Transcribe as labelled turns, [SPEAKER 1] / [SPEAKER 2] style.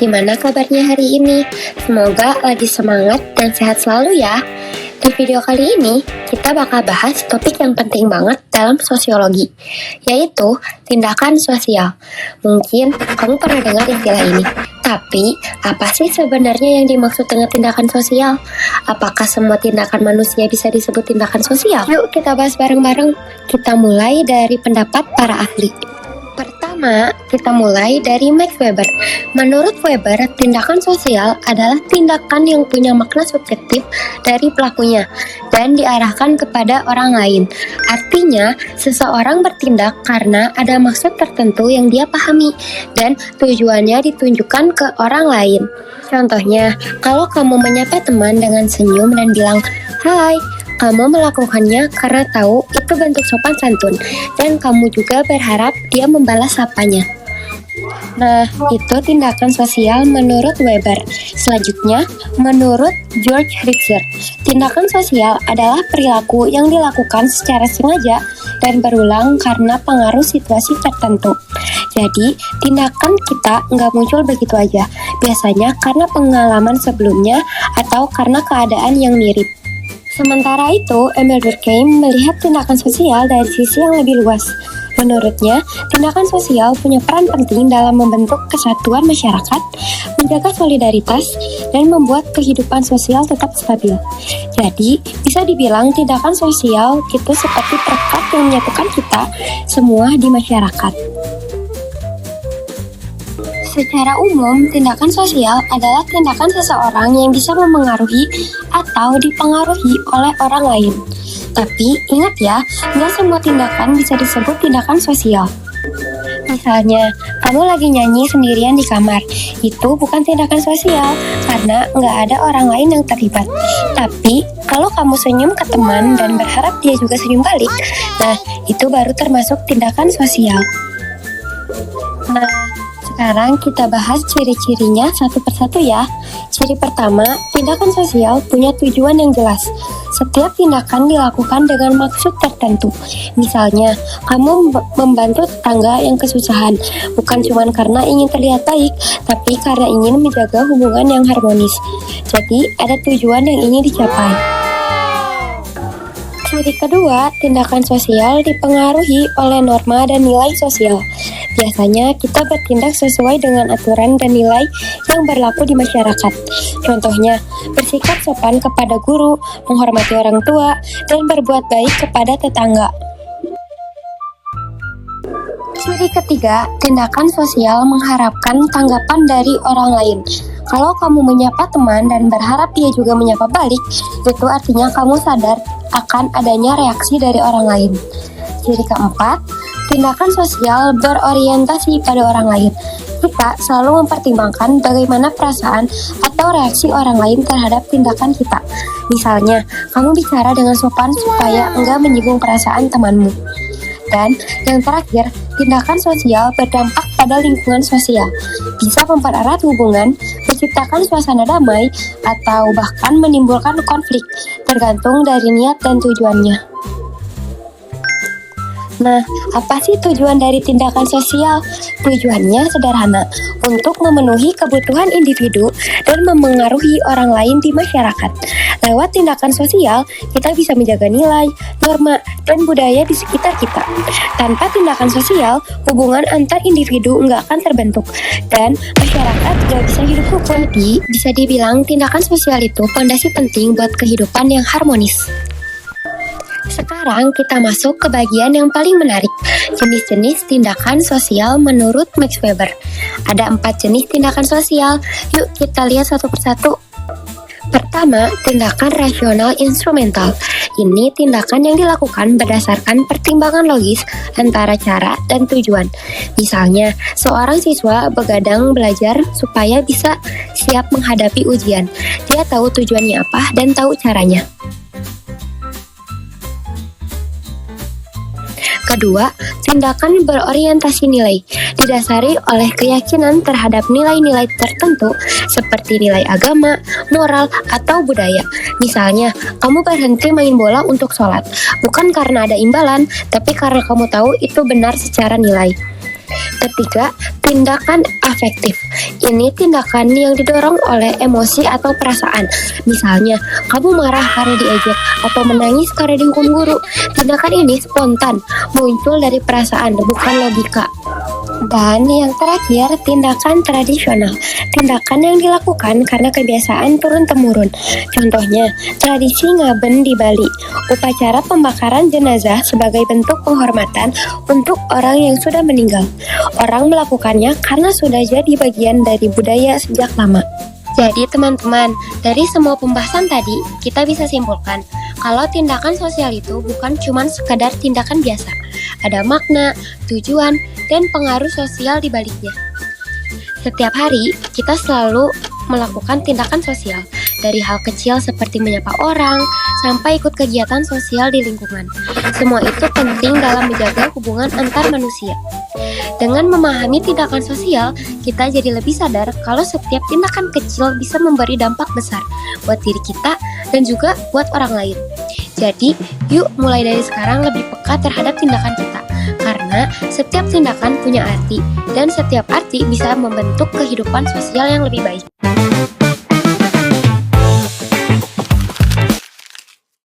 [SPEAKER 1] Gimana kabarnya hari ini? Semoga lagi semangat dan sehat selalu ya. Di video kali ini, kita bakal bahas topik yang penting banget dalam sosiologi, yaitu tindakan sosial. Mungkin kamu pernah dengar istilah ini. Tapi, apa sih sebenarnya yang dimaksud dengan tindakan sosial? Apakah semua tindakan manusia bisa disebut tindakan sosial? Yuk kita bahas bareng-bareng. Kita mulai dari pendapat para ahli. Pertama, kita mulai dari Max Weber. Menurut Weber, tindakan sosial adalah tindakan yang punya makna subjektif dari pelakunya dan diarahkan kepada orang lain. Artinya, seseorang bertindak karena ada maksud tertentu yang dia pahami dan tujuannya ditunjukkan ke orang lain. Contohnya, kalau kamu menyapa teman dengan senyum dan bilang, "Hai," kamu melakukannya karena tahu itu bentuk sopan santun, dan kamu juga berharap dia membalas sapanya. Nah, itu tindakan sosial menurut Weber. Selanjutnya, menurut George Ritzer, tindakan sosial adalah perilaku yang dilakukan secara sengaja dan berulang karena pengaruh situasi tertentu. Jadi, tindakan kita nggak muncul begitu aja, biasanya karena pengalaman sebelumnya atau karena keadaan yang mirip. Sementara itu, Emil Durkheim melihat tindakan sosial dari sisi yang lebih luas. Menurutnya, tindakan sosial punya peran penting dalam membentuk kesatuan masyarakat, menjaga solidaritas, dan membuat kehidupan sosial tetap stabil. Jadi, bisa dibilang tindakan sosial itu seperti perekat yang menyatukan kita semua di masyarakat. Secara umum, tindakan sosial adalah tindakan seseorang yang bisa memengaruhi atau dipengaruhi oleh orang lain. Tapi, ingat ya, nggak semua tindakan bisa disebut tindakan sosial. Misalnya, kamu lagi nyanyi sendirian di kamar. Itu bukan tindakan sosial, karena nggak ada orang lain yang terlibat. Tapi, kalau kamu senyum ke teman dan berharap dia juga senyum balik, nah, itu baru termasuk tindakan sosial. Nah, sekarang kita bahas ciri-cirinya satu persatu ya. Ciri pertama, tindakan sosial punya tujuan yang jelas. Setiap tindakan dilakukan dengan maksud tertentu. Misalnya, kamu membantu tetangga yang kesusahan, bukan cuma karena ingin terlihat baik, tapi karena ingin menjaga hubungan yang harmonis. Jadi, ada tujuan yang ingin dicapai. Ciri kedua, tindakan sosial dipengaruhi oleh norma dan nilai sosial. Biasanya kita bertindak sesuai dengan aturan dan nilai yang berlaku di masyarakat. Contohnya, bersikap sopan kepada guru, menghormati orang tua, dan berbuat baik kepada tetangga. Ciri ketiga, tindakan sosial mengharapkan tanggapan dari orang lain. Kalau kamu menyapa teman dan berharap dia juga menyapa balik, itu artinya kamu sadar akan adanya reaksi dari orang lain. Ciri keempat, tindakan sosial berorientasi pada orang lain. Kita selalu mempertimbangkan bagaimana perasaan atau reaksi orang lain terhadap tindakan kita. Misalnya, kamu bicara dengan sopan supaya enggak menyinggung perasaan temanmu. Dan yang terakhir, tindakan sosial berdampak pada lingkungan sosial. Bisa mempererat hubungan, menciptakan suasana damai, atau bahkan menimbulkan konflik, tergantung dari niat dan tujuannya. Nah, apa sih tujuan dari tindakan sosial? Tujuannya sederhana, untuk memenuhi kebutuhan individu dan memengaruhi orang lain di masyarakat. Lewat tindakan sosial, kita bisa menjaga nilai, norma, dan budaya di sekitar kita. Tanpa tindakan sosial, hubungan antar individu nggak akan terbentuk, dan masyarakat nggak bisa hidup rukun. Jadi, bisa dibilang tindakan sosial itu fondasi penting buat kehidupan yang harmonis. Sekarang kita masuk ke bagian yang paling menarik, jenis-jenis tindakan sosial menurut Max Weber. Ada 4 jenis tindakan sosial, yuk kita lihat satu persatu. Pertama, tindakan rasional instrumental. Ini tindakan yang dilakukan berdasarkan pertimbangan logis antara cara dan tujuan. Misalnya, seorang siswa begadang belajar supaya bisa siap menghadapi ujian. Dia tahu tujuannya apa dan tahu caranya. Kedua, tindakan berorientasi nilai, didasari oleh keyakinan terhadap nilai-nilai tertentu seperti nilai agama, moral, atau budaya. Misalnya, kamu berhenti main bola untuk sholat, bukan karena ada imbalan, tapi karena kamu tahu itu benar secara nilai. Ketiga, tindakan afektif. Ini tindakan yang didorong oleh emosi atau perasaan. Misalnya, kamu marah karena diejek atau menangis karena dihukum guru. Tindakan ini spontan, muncul dari perasaan, bukan logika. Dan yang terakhir, tindakan tradisional. Tindakan yang dilakukan karena kebiasaan turun-temurun. Contohnya, tradisi ngaben di Bali, upacara pembakaran jenazah sebagai bentuk penghormatan untuk orang yang sudah meninggal. Orang melakukannya karena sudah jadi bagian dari budaya sejak lama. Jadi teman-teman, dari semua pembahasan tadi, kita bisa simpulkan kalau tindakan sosial itu bukan cuma sekadar tindakan biasa. Ada makna, tujuan, dan pengaruh sosial di baliknya. Setiap hari, kita selalu melakukan tindakan sosial, dari hal kecil seperti menyapa orang, sampai ikut kegiatan sosial di lingkungan. Semua itu penting dalam menjaga hubungan antar manusia. Dengan memahami tindakan sosial, kita jadi lebih sadar kalau setiap tindakan kecil bisa memberi dampak besar buat diri kita dan juga buat orang lain. Jadi, yuk mulai dari sekarang lebih peka terhadap tindakan kita, karena setiap tindakan punya arti, dan setiap arti bisa membentuk kehidupan sosial yang lebih baik.